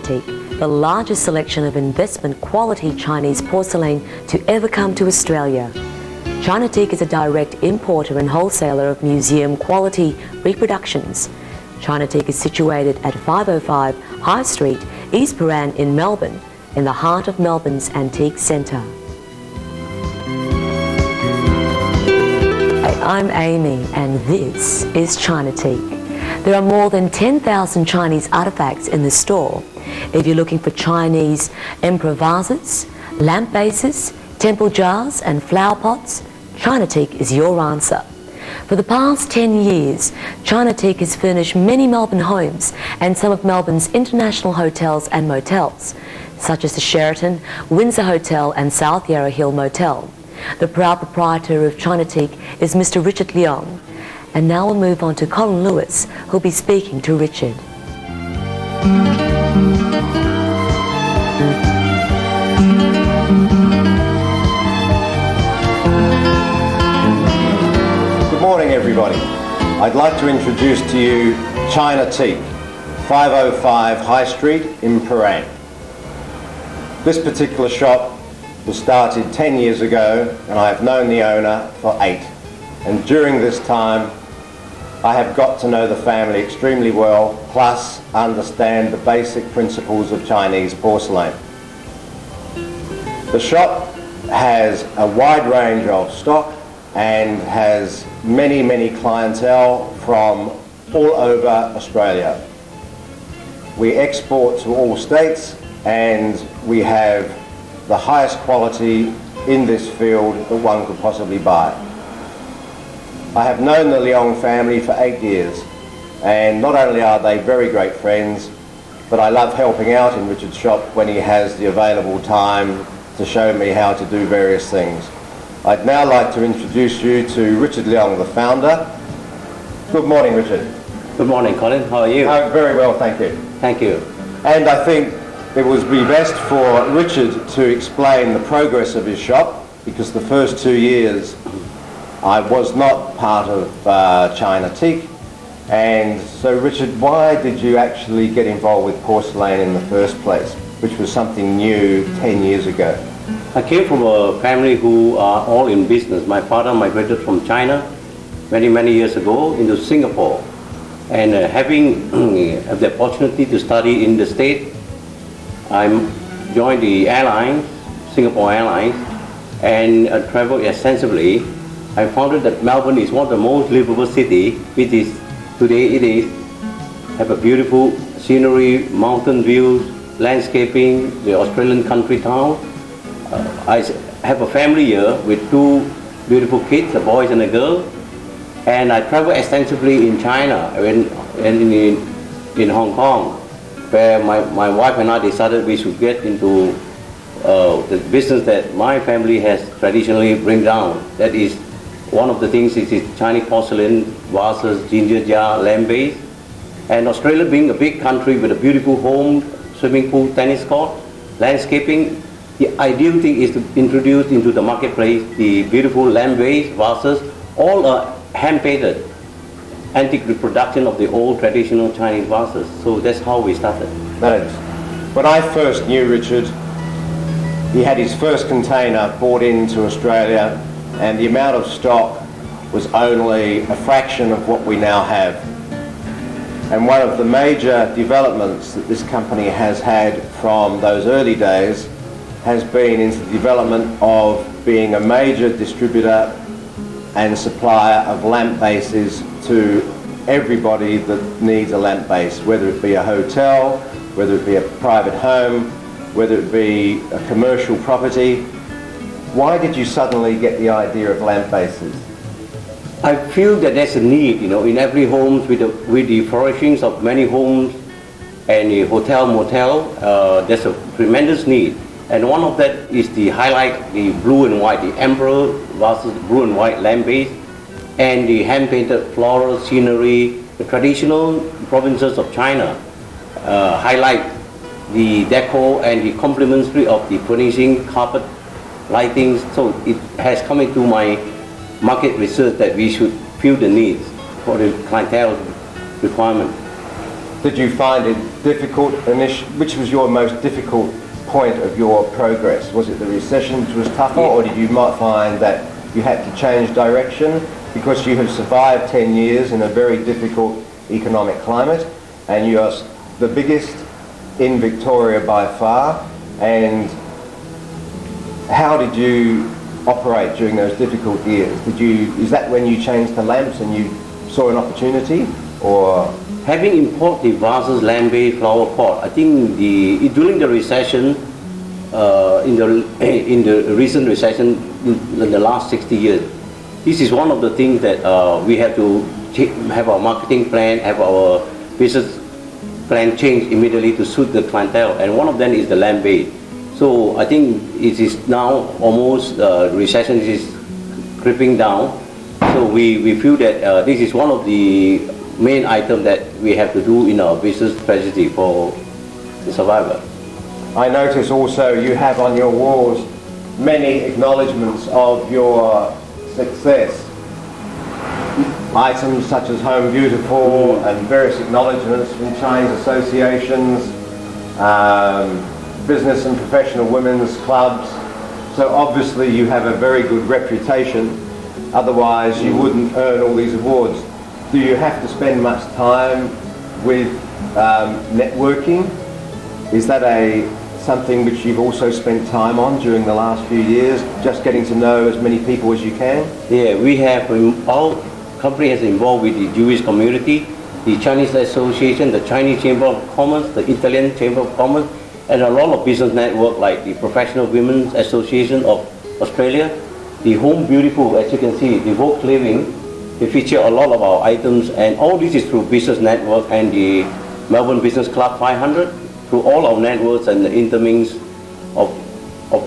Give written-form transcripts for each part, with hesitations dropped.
China-Tique, the largest selection of investment quality Chinese porcelain to ever come to Australia. China-Tique is a direct importer and wholesaler of museum quality reproductions. China-Tique is situated at 505 High Street, St Prahran in Melbourne, in the heart of Melbourne's antique centre. I'm Amy and this is China-Tique. There are more than 10,000 Chinese artefacts in the store. If you're looking for Chinese emperor vases, lamp bases, temple jars and flower pots, China-Tique is your answer. For the past 10 years, China-Tique has furnished many Melbourne homes and some of Melbourne's international hotels and motels, such as the Sheraton, Windsor Hotel and South Yarra Hill Motel. The proud proprietor of China-Tique is Mr. Richard Leong. And now we'll move on to Colin Lewis, who'll be speaking to Richard. Good morning, everybody. I'd like to introduce to you China-Tique, 505 High Street in Prahran. This particular shop was started 10 years ago and I have known the owner for 8. And during this time I have got to know the family extremely well, plus understand the basic principles of Chinese porcelain. The shop has a wide range of stock and has many clientele from all over Australia. We export to all states and we have the highest quality in this field that one could possibly buy. I have known the Leong family for 8 years, and not only are they very great friends, but I love helping out in Richard's shop when he has the available time to show me how to do various things. I'd now like to introduce you to Richard Leong, the founder. Good morning, Richard. Good morning, Colin. How are you? Very well, thank you. Thank you. And I think it would be best for Richard to explain the progress of his shop, because the first 2 years I was not part of China-Tique. And so Richard, why did you actually get involved with porcelain in the first place, which was something new 10 years ago? I came from a family who are all in business. My father migrated from China many years ago into Singapore. And having the opportunity to study in the States, I joined the airlines, Singapore Airlines, and traveled extensively. I found that Melbourne is one of the most livable cities, which is today it is. Have a beautiful scenery, mountain views, landscaping, the Australian country town. I have a family here with 2 beautiful kids, a boy and a girl. And I traveled extensively in China and in Hong Kong, where my wife and I decided we should get into the business that my family has traditionally bring down. That is, one of the things is Chinese porcelain, vases, ginger jar, lamp base. And Australia being a big country with a beautiful home, swimming pool, tennis court, landscaping, the ideal thing is to introduce into the marketplace the beautiful lamp base, vases, all are hand-painted antique reproduction of the old traditional Chinese vases. So that's how we started. That is. When I first knew Richard, he had his first container brought into Australia, and the amount of stock was only a fraction of what we now have. And one of the major developments that this company has had from those early days has been into the development of being a major distributor and supplier of lamp bases to everybody that needs a lamp base, whether it be a hotel, whether it be a private home, whether it be a commercial property. Why did you suddenly get the idea of lamp bases? I feel that there's a need, in every home with the flourishings of many homes and the hotel, motel, there's a tremendous need. And one of that is the highlight, the blue and white, the emperor vases, blue and white lamp base, and the hand-painted floral scenery, the traditional provinces of China highlight the decor and the complementary of the furnishing, carpet, lighting. So it has come into my market research that we should fill the needs for the clientele requirement. Did you find it difficult which was your most difficult point of your progress? Was it the recession which was tougher, or did you might find that you had to change direction because you have survived 10 years in a very difficult economic climate, and you are the biggest in Victoria by far? And how did you operate during those difficult years? Is that when you changed the lamps and you saw an opportunity, or? Having imported the vases, lamp-based flower pot, I think during the recession, in the recent recession in the last 60 years, this is one of the things that we have to have our marketing plan, have our business plan changed immediately to suit the clientele, and one of them is the lamp-based. So I think it is now almost recession is creeping down. So we feel that this is one of the main items that we have to do in our business strategy for the survivor. I notice also you have on your walls many acknowledgements of your success. Items such as Home Beautiful and various acknowledgements from Chinese associations, business and professional women's clubs. So obviously you have a very good reputation, otherwise you wouldn't earn all these awards. Do you have to spend much time with networking? Is that something which you've also spent time on during the last few years, just getting to know as many people as you can? Yeah, we have, our company has involved with the Jewish community, the Chinese Association, the Chinese Chamber of Commerce, the Italian Chamber of Commerce, and a lot of business network like the Professional Women's Association of Australia, the Home Beautiful, as you can see, the Vogue Living. They feature a lot of our items, and all this is through business network and the Melbourne Business Club 500, through all our networks and the intermix of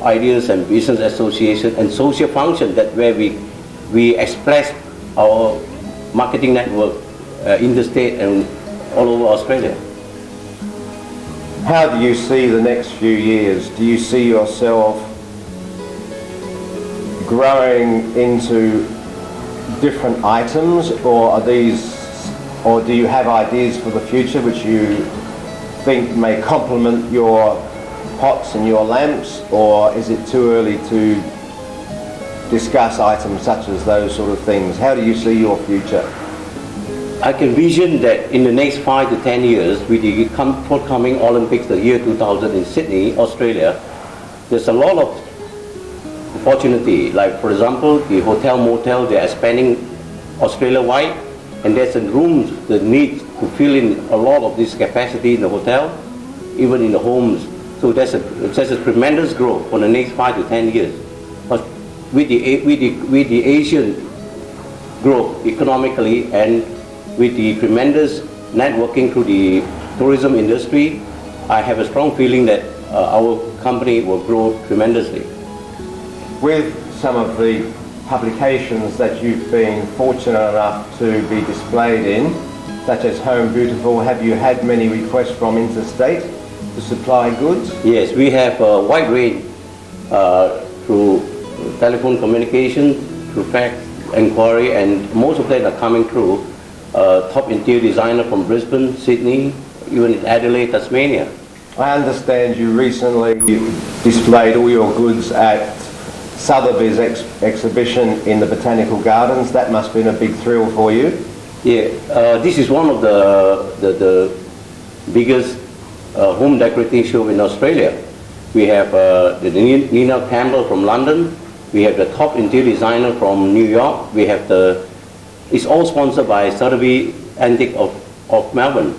ideas and business association and social function, that where we express our marketing network in the state and all over Australia. How do you see the next few years? Do you see yourself growing into different items, or do you have ideas for the future which you think may complement your pots and your lamps, or is it too early to discuss items such as those sort of things? How do you see your future? I can vision that in the next 5 to 10 years, with the forthcoming Olympics, the year 2000 in Sydney, Australia, there's a lot of opportunity. Like for example, the hotel motel, they are expanding Australia-wide, and there's a room that needs to fill in a lot of this capacity in the hotel, even in the homes. So there's a tremendous growth for the next 5 to 10 years. But with the Asian growth economically, and with the tremendous networking through the tourism industry, I have a strong feeling that our company will grow tremendously. With some of the publications that you've been fortunate enough to be displayed in, such as Home Beautiful, have you had many requests from interstate to supply goods? Yes, we have a wide range through telephone communication, through fax inquiry, and most of them are coming through. Top interior designer from Brisbane, Sydney, even in Adelaide, Tasmania. I understand you recently displayed all your goods at Sotheby's exhibition in the Botanical Gardens. That must have been a big thrill for you. Yeah, this is one of the biggest home decorating show in Australia. We have the Nina Campbell from London. We have the top interior designer from New York. We have it's all sponsored by Sotheby's Antique of Melbourne.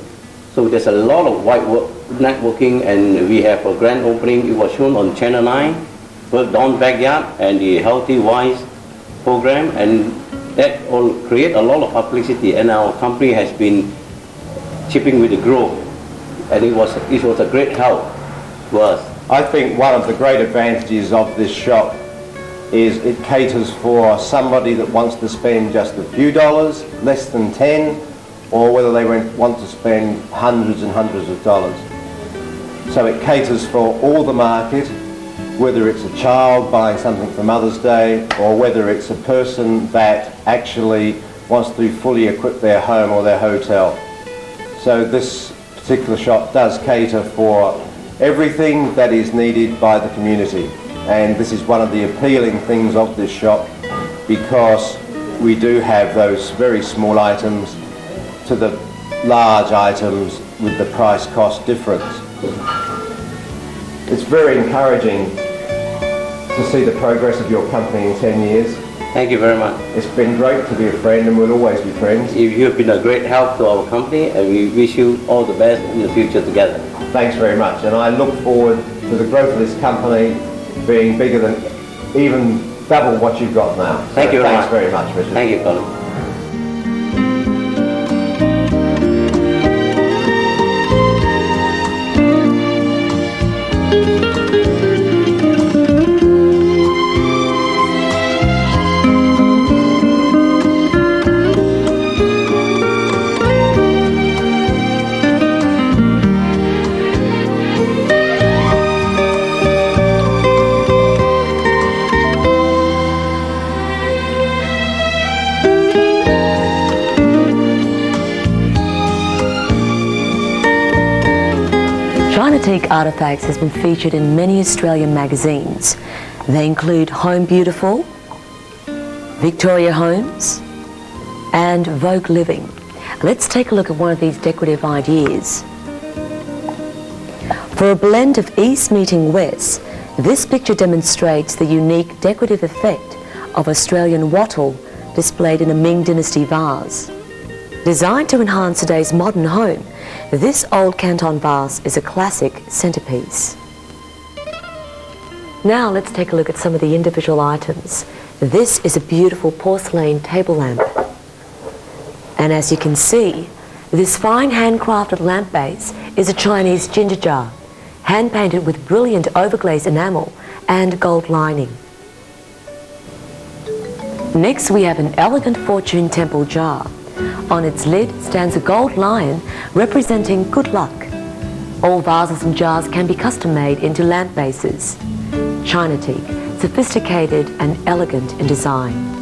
So there's a lot of networking, and we have a grand opening. It was shown on Channel 9, Dawn Backyard, and the Healthy Wise program, and that all create a lot of publicity, and our company has been chipping with the growth, and it was a great help to us. I think one of the great advantages of this shop is it caters for somebody that wants to spend just a few dollars, less than 10, or whether they want to spend hundreds and hundreds of dollars. So it caters for all the market, whether it's a child buying something for Mother's Day, or whether it's a person that actually wants to fully equip their home or their hotel. So this particular shop does cater for everything that is needed by the community. And this is one of the appealing things of this shop, because we do have those very small items to the large items with the price-cost difference. It's very encouraging to see the progress of your company in 10 years. Thank you very much. It's been great to be a friend, and we'll always be friends. You have been a great help to our company, and we wish you all the best in the future together. Thanks very much, and I look forward to the growth of this company being bigger than even double what you've got now. Thank you very much. Thanks very much, Richard. Thank you, Colin. China-Tique artefacts has been featured in many Australian magazines. They include Home Beautiful, Victoria Homes, and Vogue Living. Let's take a look at one of these decorative ideas. For a blend of East meeting West, this picture demonstrates the unique decorative effect of Australian wattle displayed in a Ming Dynasty vase. Designed to enhance today's modern home, this old Canton vase is a classic centerpiece. Now let's take a look at some of the individual items. This is a beautiful porcelain table lamp. And as you can see, this fine handcrafted lamp base is a Chinese ginger jar, hand-painted with brilliant overglazed enamel and gold lining. Next we have an elegant fortune temple jar. On its lid stands a gold lion representing good luck. All vases and jars can be custom-made into lamp bases. China-Tique, sophisticated and elegant in design.